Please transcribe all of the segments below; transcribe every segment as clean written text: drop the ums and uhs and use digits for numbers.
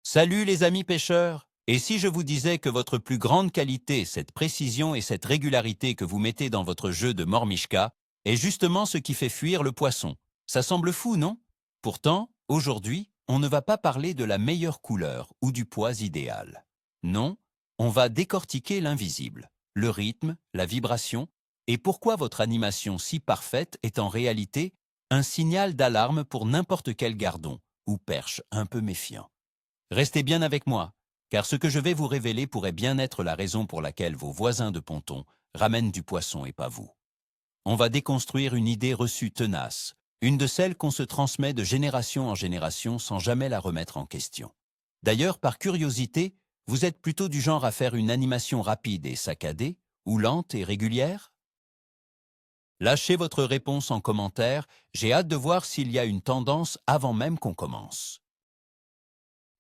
Salut les amis pêcheurs! Et si je vous disais que votre plus grande qualité, cette précision et cette régularité que vous mettez dans votre jeu de Mormishka, est justement ce qui fait fuir le poisson? Ça semble fou, non? Pourtant, aujourd'hui, on ne va pas parler de la meilleure couleur ou du poids idéal. Non, on va décortiquer l'invisible, le rythme, la vibration, et pourquoi votre animation si parfaite est en réalité un signal d'alarme pour n'importe quel gardon ou perche un peu méfiant. Restez bien avec moi, car ce que je vais vous révéler pourrait bien être la raison pour laquelle vos voisins de ponton ramènent du poisson et pas vous. On va déconstruire une idée reçue tenace, une de celles qu'on se transmet de génération en génération sans jamais la remettre en question. D'ailleurs, par curiosité, vous êtes plutôt du genre à faire une animation rapide et saccadée, ou lente et régulière? Lâchez votre réponse en commentaire, j'ai hâte de voir s'il y a une tendance avant même qu'on commence.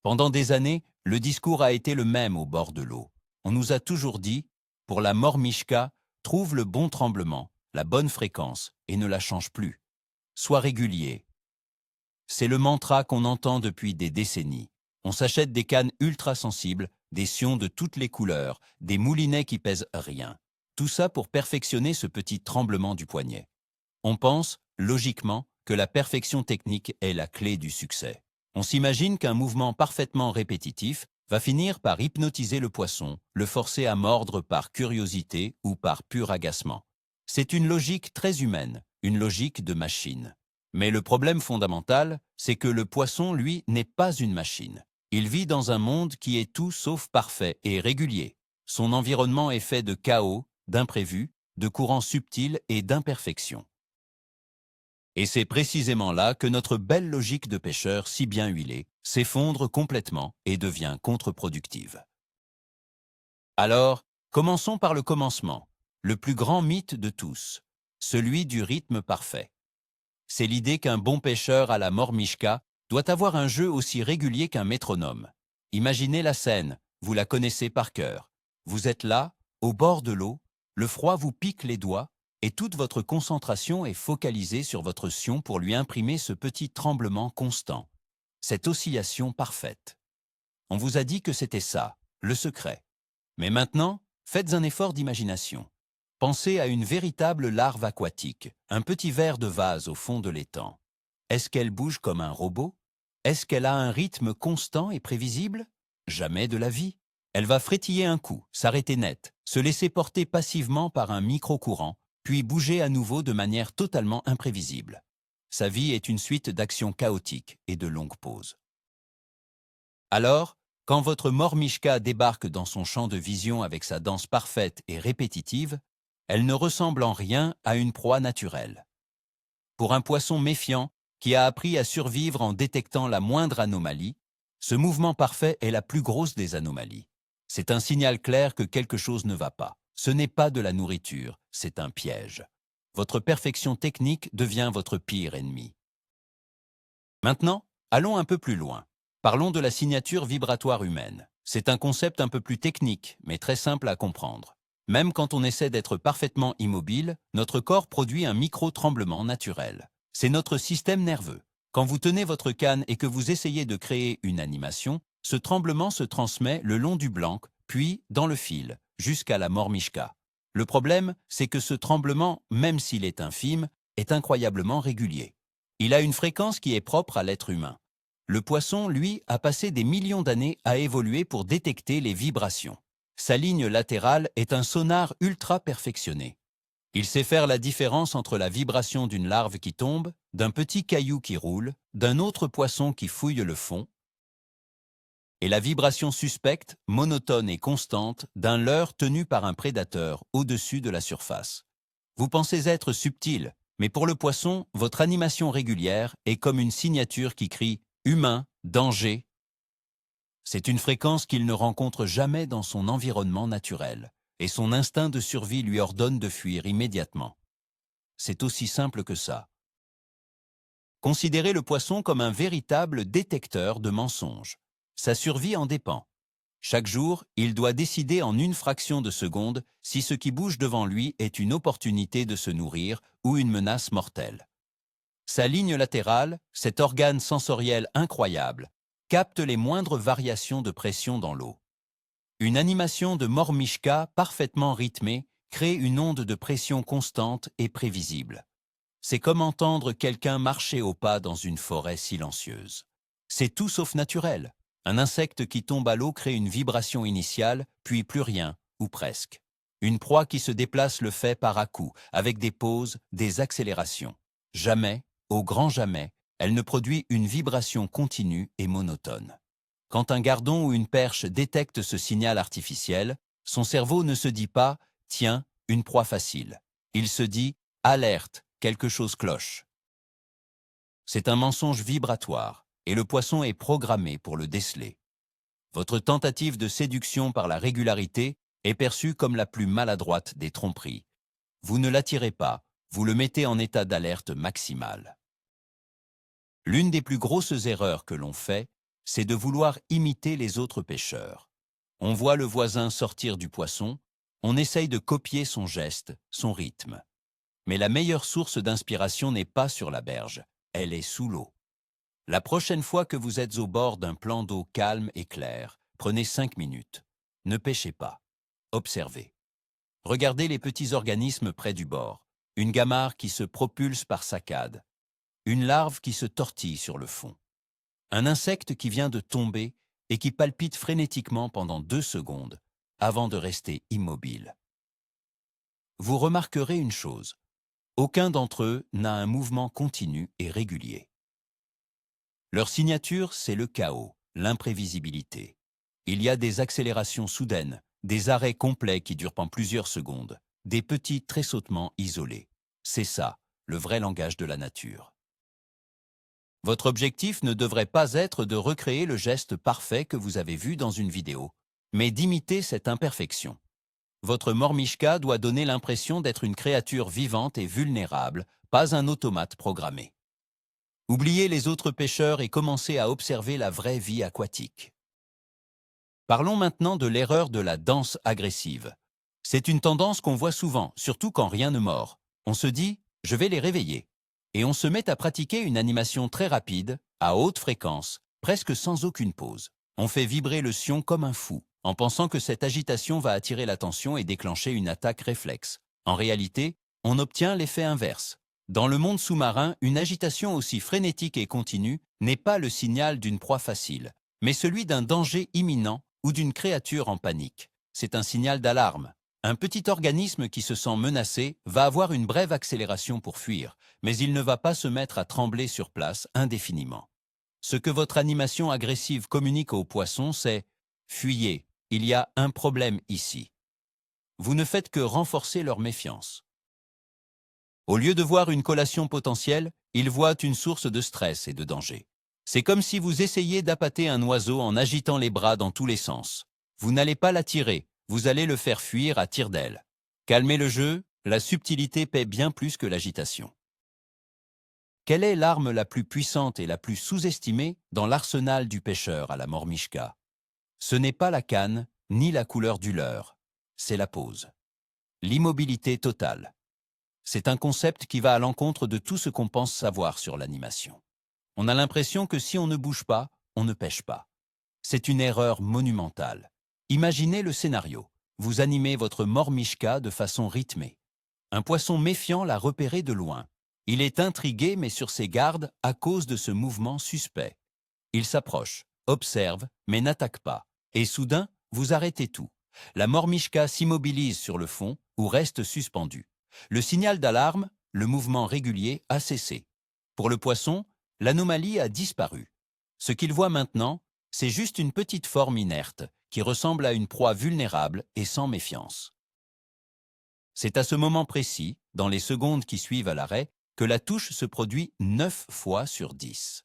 Pendant des années, le discours a été le même au bord de l'eau. On nous a toujours dit, pour la Mormishka, trouve le bon tremblement, la bonne fréquence, et ne la change plus. Sois régulier. C'est le mantra qu'on entend depuis des décennies. On s'achète des cannes ultra sensibles, des sions de toutes les couleurs, des moulinets qui pèsent rien. Tout ça pour perfectionner ce petit tremblement du poignet. On pense, logiquement, que la perfection technique est la clé du succès. On s'imagine qu'un mouvement parfaitement répétitif va finir par hypnotiser le poisson, le forcer à mordre par curiosité ou par pur agacement. C'est une logique très humaine, une logique de machine. Mais le problème fondamental, c'est que le poisson, lui, n'est pas une machine. Il vit dans un monde qui est tout sauf parfait et régulier. Son environnement est fait de chaos, d'imprévus, de courants subtils et d'imperfections. Et c'est précisément là que notre belle logique de pêcheur si bien huilée s'effondre complètement et devient contre-productive. Alors, commençons par le commencement, le plus grand mythe de tous, celui du rythme parfait. C'est l'idée qu'un bon pêcheur à la Mormishka doit avoir un jeu aussi régulier qu'un métronome. Imaginez la scène, vous la connaissez par cœur. Vous êtes là, au bord de l'eau, le froid vous pique les doigts, et toute votre concentration est focalisée sur votre sion pour lui imprimer ce petit tremblement constant, cette oscillation parfaite. On vous a dit que c'était ça, le secret. Mais maintenant, faites un effort d'imagination. Pensez à une véritable larve aquatique, un petit ver de vase au fond de l'étang. Est-ce qu'elle bouge comme un robot? Est-ce qu'elle a un rythme constant et prévisible? Jamais de la vie. Elle va frétiller un coup, s'arrêter net, se laisser porter passivement par un micro-courant, puis bouger à nouveau de manière totalement imprévisible. Sa vie est une suite d'actions chaotiques et de longues pauses. Alors, quand votre Mormishka débarque dans son champ de vision avec sa danse parfaite et répétitive, elle ne ressemble en rien à une proie naturelle. Pour un poisson méfiant qui a appris à survivre en détectant la moindre anomalie, ce mouvement parfait est la plus grosse des anomalies. C'est un signal clair que quelque chose ne va pas. Ce n'est pas de la nourriture, c'est un piège. Votre perfection technique devient votre pire ennemi. Maintenant, allons un peu plus loin. Parlons de la signature vibratoire humaine. C'est un concept un peu plus technique, mais très simple à comprendre. Même quand on essaie d'être parfaitement immobile, notre corps produit un micro-tremblement naturel. C'est notre système nerveux. Quand vous tenez votre canne et que vous essayez de créer une animation, ce tremblement se transmet le long du blanc, puis dans le fil, jusqu'à la Mormishka. Le problème, c'est que ce tremblement, même s'il est infime, est incroyablement régulier. Il a une fréquence qui est propre à l'être humain. Le poisson, lui, a passé des millions d'années à évoluer pour détecter les vibrations. Sa ligne latérale est un sonar ultra perfectionné. Il sait faire la différence entre la vibration d'une larve qui tombe, d'un petit caillou qui roule, d'un autre poisson qui fouille le fond, et la vibration suspecte, monotone et constante d'un leurre tenu par un prédateur au-dessus de la surface. Vous pensez être subtil, mais pour le poisson, votre animation régulière est comme une signature qui crie « humain, danger ». C'est une fréquence qu'il ne rencontre jamais dans son environnement naturel, et son instinct de survie lui ordonne de fuir immédiatement. C'est aussi simple que ça. Considérez le poisson comme un véritable détecteur de mensonges. Sa survie en dépend. Chaque jour, il doit décider en une fraction de seconde si ce qui bouge devant lui est une opportunité de se nourrir ou une menace mortelle. Sa ligne latérale, cet organe sensoriel incroyable, capte les moindres variations de pression dans l'eau. Une animation de Mormichka parfaitement rythmée crée une onde de pression constante et prévisible. C'est comme entendre quelqu'un marcher au pas dans une forêt silencieuse. C'est tout sauf naturel. Un insecte qui tombe à l'eau crée une vibration initiale, puis plus rien, ou presque. Une proie qui se déplace le fait par à-coups, avec des pauses, des accélérations. Jamais, au grand jamais, elle ne produit une vibration continue et monotone. Quand un gardon ou une perche détecte ce signal artificiel, son cerveau ne se dit pas « Tiens, une proie facile ». Il se dit « Alerte, quelque chose cloche ». C'est un mensonge vibratoire, et le poisson est programmé pour le déceler. Votre tentative de séduction par la régularité est perçue comme la plus maladroite des tromperies. Vous ne l'attirez pas, vous le mettez en état d'alerte maximale. L'une des plus grosses erreurs que l'on fait, c'est de vouloir imiter les autres pêcheurs. On voit le voisin sortir du poisson, on essaye de copier son geste, son rythme. Mais la meilleure source d'inspiration n'est pas sur la berge, elle est sous l'eau. La prochaine fois que vous êtes au bord d'un plan d'eau calme et clair, prenez 5 minutes. Ne pêchez pas. Observez. Regardez les petits organismes près du bord. Une gamarre qui se propulse par saccades. Une larve qui se tortille sur le fond. Un insecte qui vient de tomber et qui palpite frénétiquement pendant 2 secondes avant de rester immobile. Vous remarquerez une chose. Aucun d'entre eux n'a un mouvement continu et régulier. Leur signature, c'est le chaos, l'imprévisibilité. Il y a des accélérations soudaines, des arrêts complets qui durent pendant plusieurs secondes, des petits tressautements isolés. C'est ça, le vrai langage de la nature. Votre objectif ne devrait pas être de recréer le geste parfait que vous avez vu dans une vidéo, mais d'imiter cette imperfection. Votre Mormichka doit donner l'impression d'être une créature vivante et vulnérable, pas un automate programmé. Oubliez les autres pêcheurs et commencez à observer la vraie vie aquatique. Parlons maintenant de l'erreur de la danse agressive. C'est une tendance qu'on voit souvent, surtout quand rien ne mord. On se dit « je vais les réveiller ». Et on se met à pratiquer une animation très rapide, à haute fréquence, presque sans aucune pause. On fait vibrer le sion comme un fou, en pensant que cette agitation va attirer l'attention et déclencher une attaque réflexe. En réalité, on obtient l'effet inverse. Dans le monde sous-marin, une agitation aussi frénétique et continue n'est pas le signal d'une proie facile, mais celui d'un danger imminent ou d'une créature en panique. C'est un signal d'alarme. Un petit organisme qui se sent menacé va avoir une brève accélération pour fuir, mais il ne va pas se mettre à trembler sur place indéfiniment. Ce que votre animation agressive communique aux poissons, c'est « Fuyez, il y a un problème ici ». Vous ne faites que renforcer leur méfiance. Au lieu de voir une collation potentielle, ils voient une source de stress et de danger. C'est comme si vous essayiez d'appâter un oiseau en agitant les bras dans tous les sens. Vous n'allez pas l'attirer, vous allez le faire fuir à tire d'aile. Calmez le jeu, la subtilité paie bien plus que l'agitation. Quelle est l'arme la plus puissante et la plus sous-estimée dans l'arsenal du pêcheur à la Mormichka? Ce n'est pas la canne, ni la couleur du leurre, c'est la pose. L'immobilité totale. C'est un concept qui va à l'encontre de tout ce qu'on pense savoir sur l'animation. On a l'impression que si on ne bouge pas, on ne pêche pas. C'est une erreur monumentale. Imaginez le scénario. Vous animez votre Mormichka de façon rythmée. Un poisson méfiant l'a repéré de loin. Il est intrigué mais sur ses gardes à cause de ce mouvement suspect. Il s'approche, observe, mais n'attaque pas. Et soudain, vous arrêtez tout. La Mormichka s'immobilise sur le fond ou reste suspendue. Le signal d'alarme, le mouvement régulier, a cessé. Pour le poisson, l'anomalie a disparu. Ce qu'il voit maintenant, c'est juste une petite forme inerte qui ressemble à une proie vulnérable et sans méfiance. C'est à ce moment précis, dans les secondes qui suivent à l'arrêt, que la touche se produit 9 fois sur 10.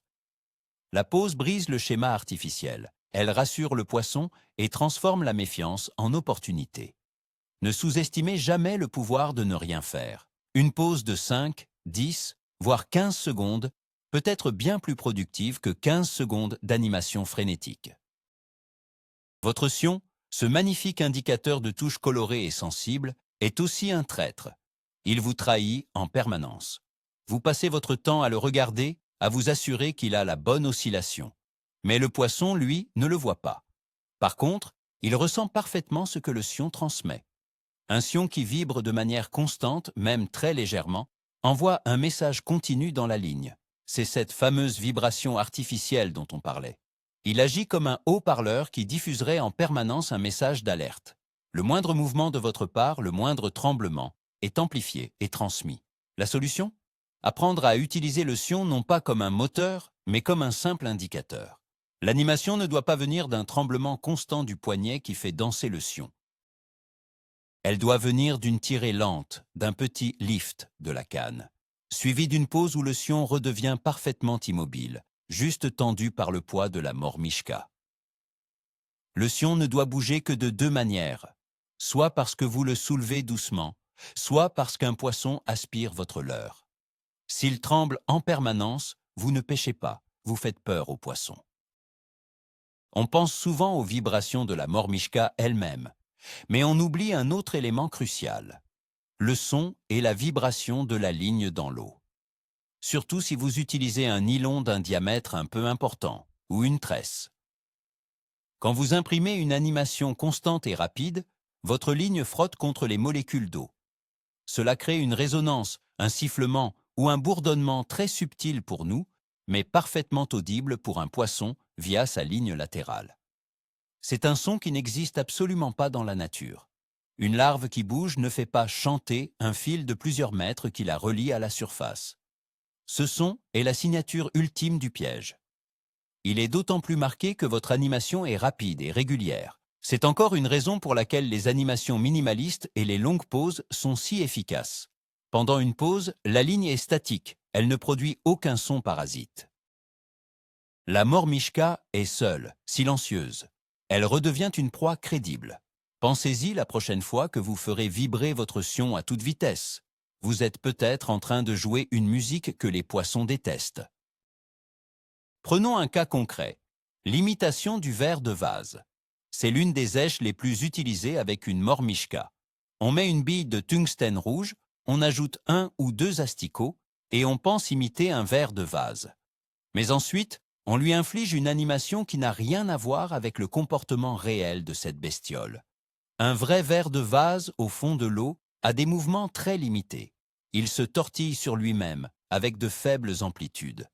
La pause brise le schéma artificiel. Elle rassure le poisson et transforme la méfiance en opportunité. Ne sous-estimez jamais le pouvoir de ne rien faire. Une pause de 5, 10, voire 15 secondes peut être bien plus productive que 15 secondes d'animation frénétique. Votre sion, ce magnifique indicateur de touches colorées et sensibles, est aussi un traître. Il vous trahit en permanence. Vous passez votre temps à le regarder, à vous assurer qu'il a la bonne oscillation. Mais le poisson, lui, ne le voit pas. Par contre, il ressent parfaitement ce que le sion transmet. Un sion qui vibre de manière constante, même très légèrement, envoie un message continu dans la ligne. C'est cette fameuse vibration artificielle dont on parlait. Il agit comme un haut-parleur qui diffuserait en permanence un message d'alerte. Le moindre mouvement de votre part, le moindre tremblement, est amplifié et transmis. La solution? Apprendre à utiliser le sion non pas comme un moteur, mais comme un simple indicateur. L'animation ne doit pas venir d'un tremblement constant du poignet qui fait danser le sion. Elle doit venir d'une tirée lente, d'un petit lift de la canne, suivie d'une pause où le sion redevient parfaitement immobile, juste tendu par le poids de la mormishka. Le sion ne doit bouger que de deux manières, soit parce que vous le soulevez doucement, soit parce qu'un poisson aspire votre leurre. S'il tremble en permanence, vous ne pêchez pas, vous faites peur au poisson. On pense souvent aux vibrations de la mormishka elle-même, mais on oublie un autre élément crucial, le son et la vibration de la ligne dans l'eau. Surtout si vous utilisez un nylon d'un diamètre un peu important, ou une tresse. Quand vous imprimez une animation constante et rapide, votre ligne frotte contre les molécules d'eau. Cela crée une résonance, un sifflement ou un bourdonnement très subtil pour nous, mais parfaitement audible pour un poisson via sa ligne latérale. C'est un son qui n'existe absolument pas dans la nature. Une larve qui bouge ne fait pas chanter un fil de plusieurs mètres qui la relie à la surface. Ce son est la signature ultime du piège. Il est d'autant plus marqué que votre animation est rapide et régulière. C'est encore une raison pour laquelle les animations minimalistes et les longues pauses sont si efficaces. Pendant une pause, la ligne est statique, elle ne produit aucun son parasite. La mormishka est seule, silencieuse. Elle redevient une proie crédible. Pensez-y la prochaine fois que vous ferez vibrer votre sion à toute vitesse. Vous êtes peut-être en train de jouer une musique que les poissons détestent. Prenons un cas concret, l'imitation du verre de vase. C'est l'une des èches les plus utilisées avec une mormishka. On met une bille de tungstène rouge, on ajoute 1 ou 2 asticots et on pense imiter un verre de vase. Mais ensuite, on lui inflige une animation qui n'a rien à voir avec le comportement réel de cette bestiole. Un vrai verre de vase au fond de l'eau a des mouvements très limités. Il se tortille sur lui-même avec de faibles amplitudes.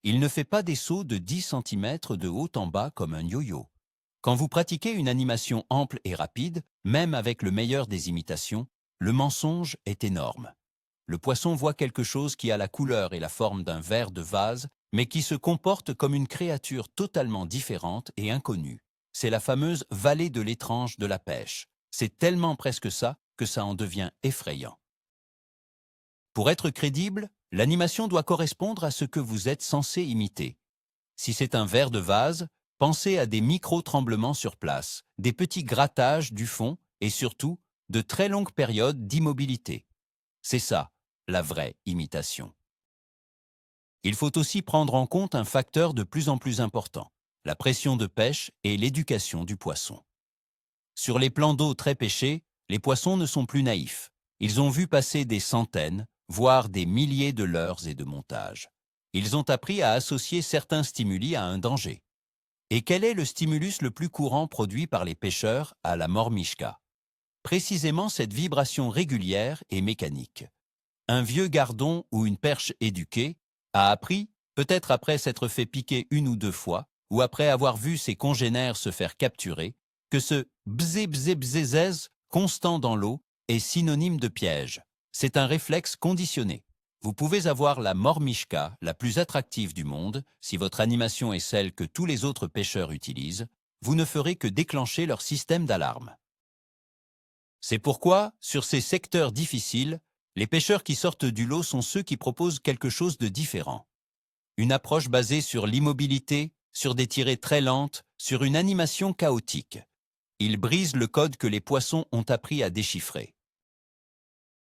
Il ne fait pas des sauts de 10 cm de haut en bas comme un yo-yo. Quand vous pratiquez une animation ample et rapide, même avec le meilleur des imitations, le mensonge est énorme. Le poisson voit quelque chose qui a la couleur et la forme d'un verre de vase, mais qui se comporte comme une créature totalement différente et inconnue. C'est la fameuse vallée de l'étrange de la pêche. C'est tellement presque ça que ça en devient effrayant. Pour être crédible, l'animation doit correspondre à ce que vous êtes censé imiter. Si c'est un verre de vase, pensez à des micro-tremblements sur place, des petits grattages du fond et surtout, de très longues périodes d'immobilité. C'est ça, la vraie imitation. Il faut aussi prendre en compte un facteur de plus en plus important, la pression de pêche et l'éducation du poisson. Sur les plans d'eau très pêchés, les poissons ne sont plus naïfs. Ils ont vu passer des centaines, voire des milliers de leurres et de montages. Ils ont appris à associer certains stimuli à un danger. Et quel est le stimulus le plus courant produit par les pêcheurs à la mormishka? Précisément cette vibration régulière et mécanique. Un vieux gardon ou une perche éduquée a appris, peut-être après s'être fait piquer 1 ou 2 fois, ou après avoir vu ses congénères se faire capturer, que ce bzé bzé bzézèz constant dans l'eau est synonyme de piège. C'est un réflexe conditionné. Vous pouvez avoir la mormishka la plus attractive du monde, si votre animation est celle que tous les autres pêcheurs utilisent, vous ne ferez que déclencher leur système d'alarme. C'est pourquoi, sur ces secteurs difficiles, les pêcheurs qui sortent du lot sont ceux qui proposent quelque chose de différent. Une approche basée sur l'immobilité, sur des tirées très lentes, sur une animation chaotique. Ils brisent le code que les poissons ont appris à déchiffrer.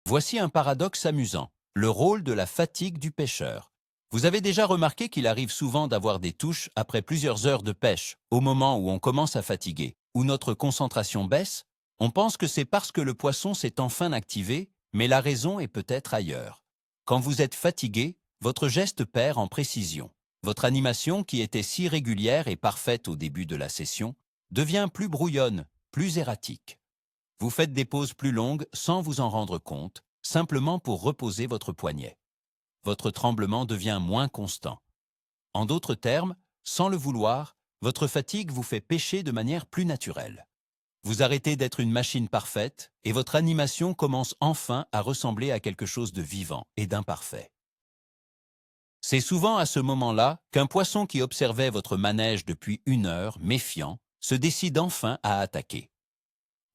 Voici un paradoxe amusant, le rôle de la fatigue du pêcheur. Vous avez déjà remarqué qu'il arrive souvent d'avoir des touches après plusieurs heures de pêche, au moment où on commence à fatiguer, où notre concentration baisse. On pense que c'est parce que le poisson s'est enfin activé, mais la raison est peut-être ailleurs. Quand vous êtes fatigué, votre geste perd en précision. Votre animation, qui était si régulière et parfaite au début de la session, devient plus brouillonne, plus erratique. Vous faites des pauses plus longues sans vous en rendre compte, simplement pour reposer votre poignet. Votre tremblement devient moins constant. En d'autres termes, sans le vouloir, votre fatigue vous fait pêcher de manière plus naturelle. Vous arrêtez d'être une machine parfaite et votre animation commence enfin à ressembler à quelque chose de vivant et d'imparfait. C'est souvent à ce moment-là qu'un poisson qui observait votre manège depuis 1 heure, méfiant, se décide enfin à attaquer.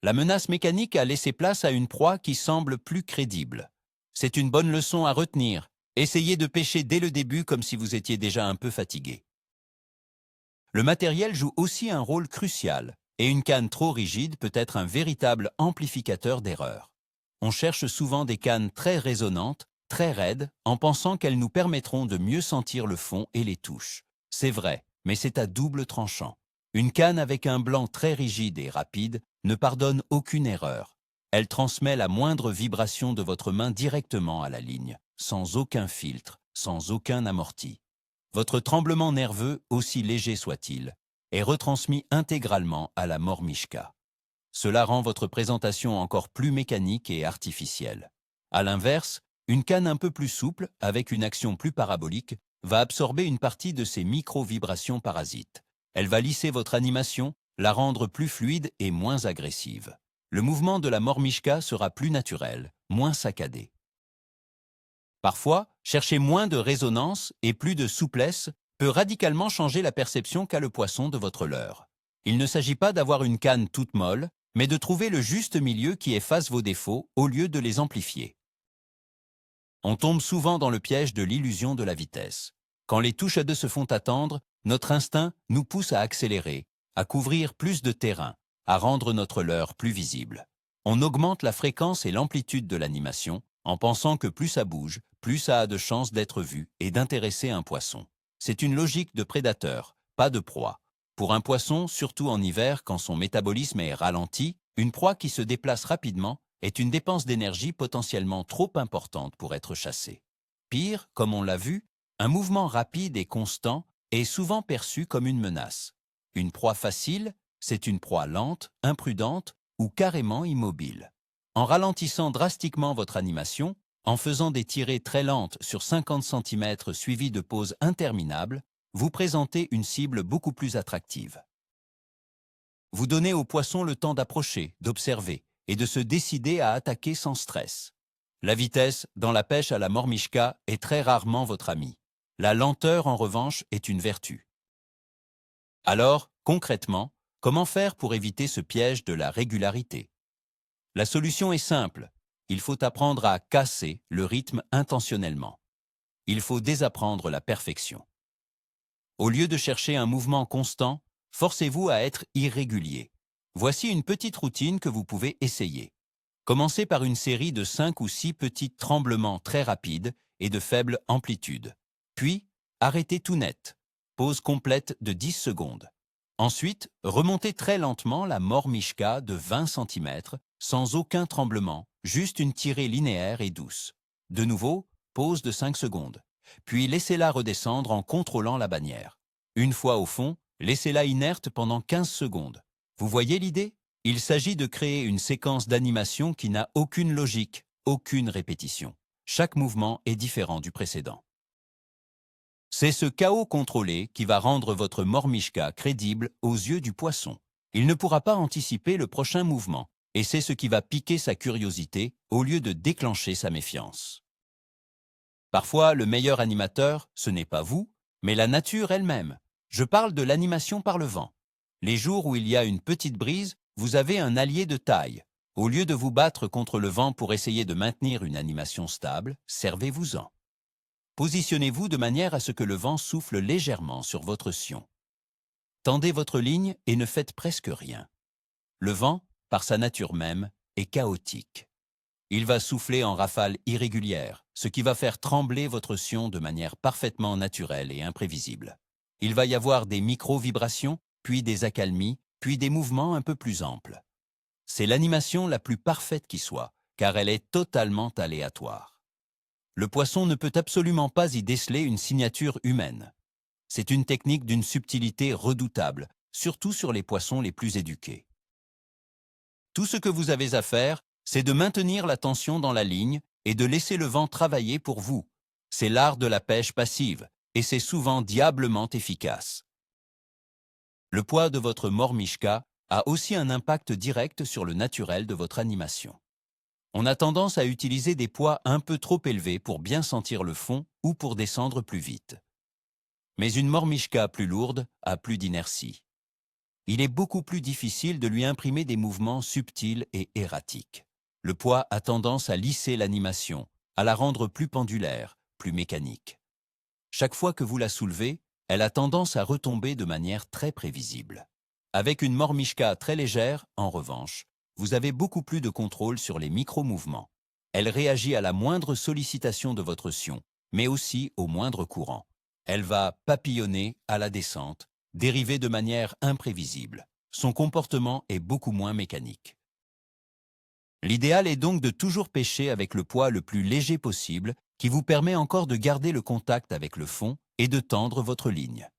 La menace mécanique a laissé place à une proie qui semble plus crédible. C'est une bonne leçon à retenir. Essayez de pêcher dès le début comme si vous étiez déjà un peu fatigué. Le matériel joue aussi un rôle crucial, et une canne trop rigide peut être un véritable amplificateur d'erreurs. On cherche souvent des cannes très résonantes, très raides, en pensant qu'elles nous permettront de mieux sentir le fond et les touches. C'est vrai, mais c'est à double tranchant. Une canne avec un blanc très rigide et rapide ne pardonne aucune erreur. Elle transmet la moindre vibration de votre main directement à la ligne, sans aucun filtre, sans aucun amorti. Votre tremblement nerveux, aussi léger soit-il, est retransmis intégralement à la mormishka. Cela rend votre présentation encore plus mécanique et artificielle. À l'inverse, une canne un peu plus souple, avec une action plus parabolique, va absorber une partie de ces micro-vibrations parasites. Elle va lisser votre animation, la rendre plus fluide et moins agressive. Le mouvement de la mormishka sera plus naturel, moins saccadé. Parfois, chercher moins de résonance et plus de souplesse peut radicalement changer la perception qu'a le poisson de votre leurre. Il ne s'agit pas d'avoir une canne toute molle, mais de trouver le juste milieu qui efface vos défauts au lieu de les amplifier. On tombe souvent dans le piège de l'illusion de la vitesse. Quand les touches à deux se font attendre, notre instinct nous pousse à accélérer, à couvrir plus de terrain, à rendre notre leurre plus visible. On augmente la fréquence et l'amplitude de l'animation, en pensant que plus ça bouge, plus ça a de chances d'être vu et d'intéresser un poisson. C'est une logique de prédateur, pas de proie. Pour un poisson, surtout en hiver quand son métabolisme est ralenti, une proie qui se déplace rapidement est une dépense d'énergie potentiellement trop importante pour être chassée. Pire, comme on l'a vu, un mouvement rapide et constant est souvent perçu comme une menace. Une proie facile, c'est une proie lente, imprudente ou carrément immobile. En ralentissant drastiquement votre animation, en faisant des tirées très lentes sur 50 cm suivies de pauses interminables, vous présentez une cible beaucoup plus attractive. Vous donnez au poisson le temps d'approcher, d'observer et de se décider à attaquer sans stress. La vitesse, dans la pêche à la mormishka, est très rarement votre ami. La lenteur, en revanche, est une vertu. Alors, concrètement, comment faire pour éviter ce piège de la régularité ? La solution est simple. Il faut apprendre à casser le rythme intentionnellement. Il faut désapprendre la perfection. Au lieu de chercher un mouvement constant, forcez-vous à être irrégulier. Voici une petite routine que vous pouvez essayer. Commencez par une série de 5 ou 6 petits tremblements très rapides et de faible amplitude. Puis, arrêtez tout net. Pause complète de 10 secondes. Ensuite, remontez très lentement la mormishka de 20 cm, sans aucun tremblement, juste une tirée linéaire et douce. De nouveau, pause de 5 secondes. Puis laissez-la redescendre en contrôlant la bannière. Une fois au fond, laissez-la inerte pendant 15 secondes. Vous voyez l'idée ? Il s'agit de créer une séquence d'animation qui n'a aucune logique, aucune répétition. Chaque mouvement est différent du précédent. C'est ce chaos contrôlé qui va rendre votre mormishka crédible aux yeux du poisson. Il ne pourra pas anticiper le prochain mouvement, et c'est ce qui va piquer sa curiosité au lieu de déclencher sa méfiance. Parfois, le meilleur animateur, ce n'est pas vous, mais la nature elle-même. Je parle de l'animation par le vent. Les jours où il y a une petite brise, vous avez un allié de taille. Au lieu de vous battre contre le vent pour essayer de maintenir une animation stable, servez-vous-en. Positionnez-vous de manière à ce que le vent souffle légèrement sur votre sion. Tendez votre ligne et ne faites presque rien. Le vent, par sa nature même, est chaotique. Il va souffler en rafales irrégulières, ce qui va faire trembler votre sion de manière parfaitement naturelle et imprévisible. Il va y avoir des micro-vibrations, puis des accalmies, puis des mouvements un peu plus amples. C'est l'animation la plus parfaite qui soit, car elle est totalement aléatoire. Le poisson ne peut absolument pas y déceler une signature humaine. C'est une technique d'une subtilité redoutable, surtout sur les poissons les plus éduqués. Tout ce que vous avez à faire, c'est de maintenir la tension dans la ligne et de laisser le vent travailler pour vous. C'est l'art de la pêche passive, et c'est souvent diablement efficace. Le poids de votre mormishka a aussi un impact direct sur le naturel de votre animation. On a tendance à utiliser des poids un peu trop élevés pour bien sentir le fond ou pour descendre plus vite. Mais une mormishka plus lourde a plus d'inertie. Il est beaucoup plus difficile de lui imprimer des mouvements subtils et erratiques. Le poids a tendance à lisser l'animation, à la rendre plus pendulaire, plus mécanique. Chaque fois que vous la soulevez, elle a tendance à retomber de manière très prévisible. Avec une mormishka très légère, en revanche, vous avez beaucoup plus de contrôle sur les micro-mouvements. Elle réagit à la moindre sollicitation de votre sion, mais aussi au moindre courant. Elle va papillonner à la descente, dériver de manière imprévisible. Son comportement est beaucoup moins mécanique. L'idéal est donc de toujours pêcher avec le poids le plus léger possible, qui vous permet encore de garder le contact avec le fond et de tendre votre ligne.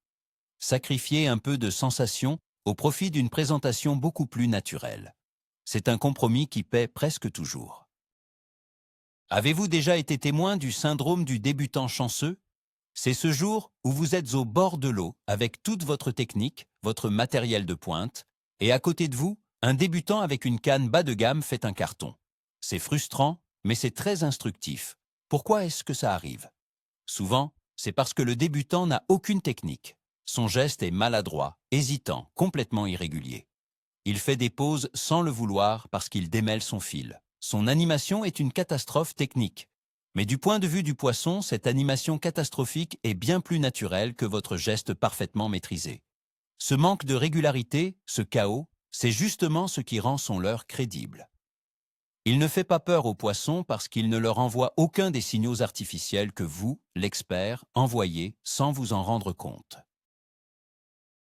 Sacrifiez un peu de sensation au profit d'une présentation beaucoup plus naturelle. C'est un compromis qui paie presque toujours. Avez-vous déjà été témoin du syndrome du débutant chanceux? C'est ce jour où vous êtes au bord de l'eau avec toute votre technique, votre matériel de pointe, et à côté de vous, un débutant avec une canne bas de gamme fait un carton. C'est frustrant, mais c'est très instructif. Pourquoi est-ce que ça arrive? Souvent, c'est parce que le débutant n'a aucune technique. Son geste est maladroit, hésitant, complètement irrégulier. Il fait des pauses sans le vouloir parce qu'il démêle son fil. Son animation est une catastrophe technique. Mais du point de vue du poisson, cette animation catastrophique est bien plus naturelle que votre geste parfaitement maîtrisé. Ce manque de régularité, ce chaos, c'est justement ce qui rend son leurre crédible. Il ne fait pas peur aux poissons parce qu'il ne leur envoie aucun des signaux artificiels que vous, l'expert, envoyez sans vous en rendre compte.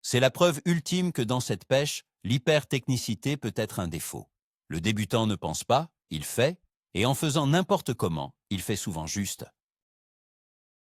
C'est la preuve ultime que dans cette pêche, l'hypertechnicité peut être un défaut. Le débutant ne pense pas, il fait, et en faisant n'importe comment, il fait souvent juste.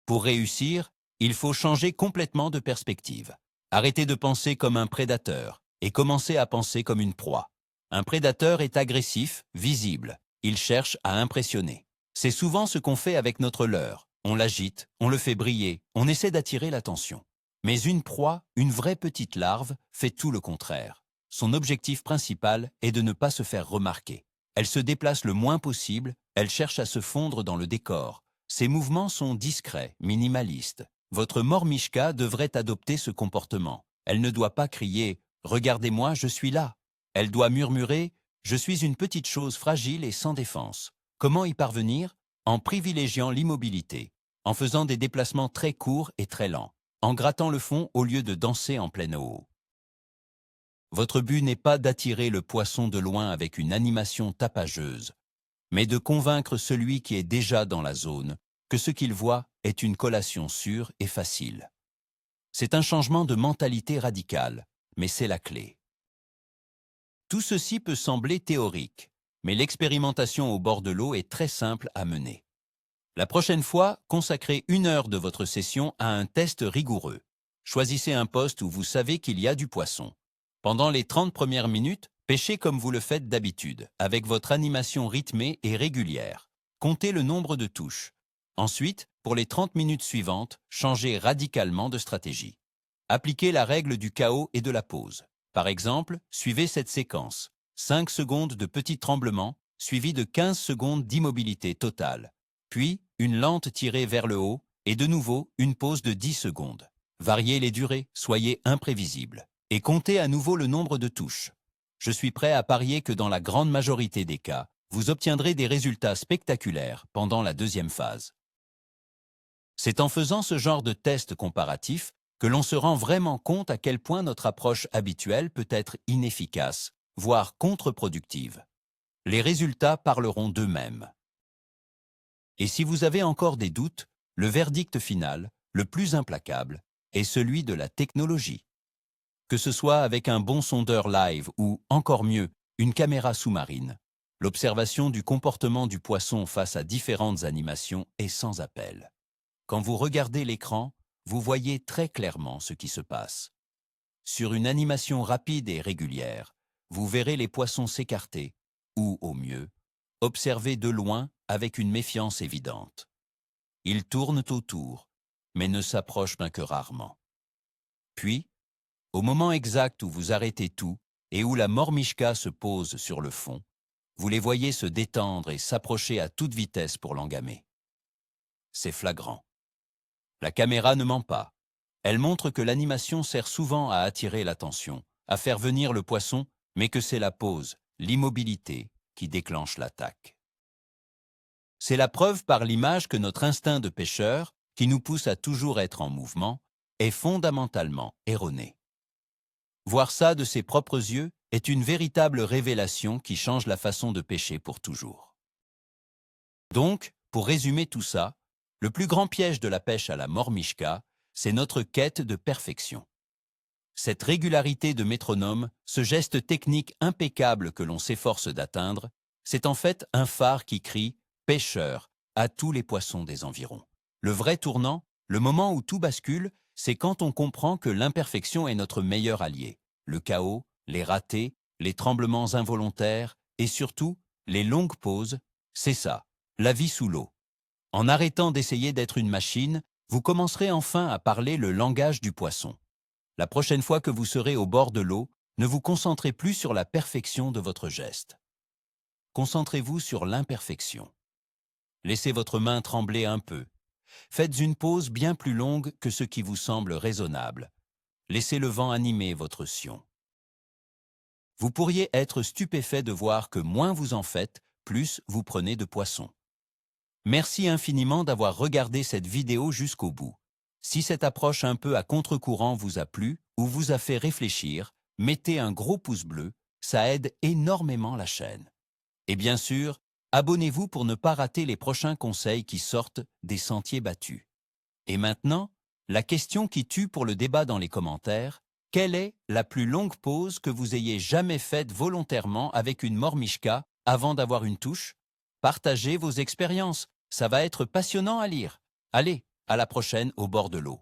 Pour réussir, il faut changer complètement de perspective. Arrêter de penser comme un prédateur et commencer à penser comme une proie. Un prédateur est agressif, visible. Il cherche à impressionner. C'est souvent ce qu'on fait avec notre leurre. On l'agite, on le fait briller, on essaie d'attirer l'attention. Mais une proie, une vraie petite larve, fait tout le contraire. Son objectif principal est de ne pas se faire remarquer. Elle se déplace le moins possible, elle cherche à se fondre dans le décor. Ses mouvements sont discrets, minimalistes. Votre mormishka devrait adopter ce comportement. Elle ne doit pas crier « Regardez-moi, je suis là ». Elle doit murmurer « Je suis une petite chose fragile et sans défense ». Comment y parvenir? En privilégiant l'immobilité, en faisant des déplacements très courts et très lents, en grattant le fond au lieu de danser en pleine eau. Votre but n'est pas d'attirer le poisson de loin avec une animation tapageuse, mais de convaincre celui qui est déjà dans la zone que ce qu'il voit est une collation sûre et facile. C'est un changement de mentalité radical, mais c'est la clé. Tout ceci peut sembler théorique, mais l'expérimentation au bord de l'eau est très simple à mener. La prochaine fois, consacrez 1 heure de votre session à un test rigoureux. Choisissez un poste où vous savez qu'il y a du poisson. Pendant les 30 premières minutes, pêchez comme vous le faites d'habitude, avec votre animation rythmée et régulière. Comptez le nombre de touches. Ensuite, pour les 30 minutes suivantes, changez radicalement de stratégie. Appliquez la règle du chaos et de la pause. Par exemple, suivez cette séquence. 5 secondes de petits tremblements, suivis de 15 secondes d'immobilité totale. Puis, une lente tirée vers le haut, et de nouveau, une pause de 10 secondes. Variez les durées, soyez imprévisible. Et comptez à nouveau le nombre de touches. Je suis prêt à parier que dans la grande majorité des cas, vous obtiendrez des résultats spectaculaires pendant la deuxième phase. C'est en faisant ce genre de test comparatif que l'on se rend vraiment compte à quel point notre approche habituelle peut être inefficace, voire contre-productive. Les résultats parleront d'eux-mêmes. Et si vous avez encore des doutes, le verdict final, le plus implacable, est celui de la technologie. Que ce soit avec un bon sondeur live ou, encore mieux, une caméra sous-marine, l'observation du comportement du poisson face à différentes animations est sans appel. Quand vous regardez l'écran, vous voyez très clairement ce qui se passe. Sur une animation rapide et régulière, vous verrez les poissons s'écarter, ou, au mieux, observer de loin avec une méfiance évidente. Ils tournent autour, mais ne s'approchent que rarement. Puis, au moment exact où vous arrêtez tout et où la mormichka se pose sur le fond, vous les voyez se détendre et s'approcher à toute vitesse pour l'engamer. C'est flagrant. La caméra ne ment pas. Elle montre que l'animation sert souvent à attirer l'attention, à faire venir le poisson, mais que c'est la pause, l'immobilité, qui déclenche l'attaque. C'est la preuve par l'image que notre instinct de pêcheur, qui nous pousse à toujours être en mouvement, est fondamentalement erroné. Voir ça de ses propres yeux est une véritable révélation qui change la façon de pêcher pour toujours. Donc, pour résumer tout ça, le plus grand piège de la pêche à la mormichka, c'est notre quête de perfection. Cette régularité de métronome, ce geste technique impeccable que l'on s'efforce d'atteindre, c'est en fait un phare qui crie « pêcheur » à tous les poissons des environs. Le vrai tournant, le moment où tout bascule, c'est quand on comprend que l'imperfection est notre meilleur allié. Le chaos, les ratés, les tremblements involontaires et surtout les longues pauses, c'est ça, la vie sous l'eau. En arrêtant d'essayer d'être une machine, vous commencerez enfin à parler le langage du poisson. La prochaine fois que vous serez au bord de l'eau, ne vous concentrez plus sur la perfection de votre geste. Concentrez-vous sur l'imperfection. Laissez votre main trembler un peu. Faites une pause bien plus longue que ce qui vous semble raisonnable. Laissez le vent animer votre sion. Vous pourriez être stupéfait de voir que moins vous en faites, plus vous prenez de poissons. Merci infiniment d'avoir regardé cette vidéo jusqu'au bout. Si cette approche un peu à contre-courant vous a plu ou vous a fait réfléchir, mettez un gros pouce bleu, ça aide énormément la chaîne. Et bien sûr, abonnez-vous pour ne pas rater les prochains conseils qui sortent des sentiers battus. Et maintenant, la question qui tue pour le débat dans les commentaires, quelle est la plus longue pause que vous ayez jamais faite volontairement avec une mormichka avant d'avoir une touche? Partagez vos expériences, ça va être passionnant à lire. Allez, à la prochaine au bord de l'eau.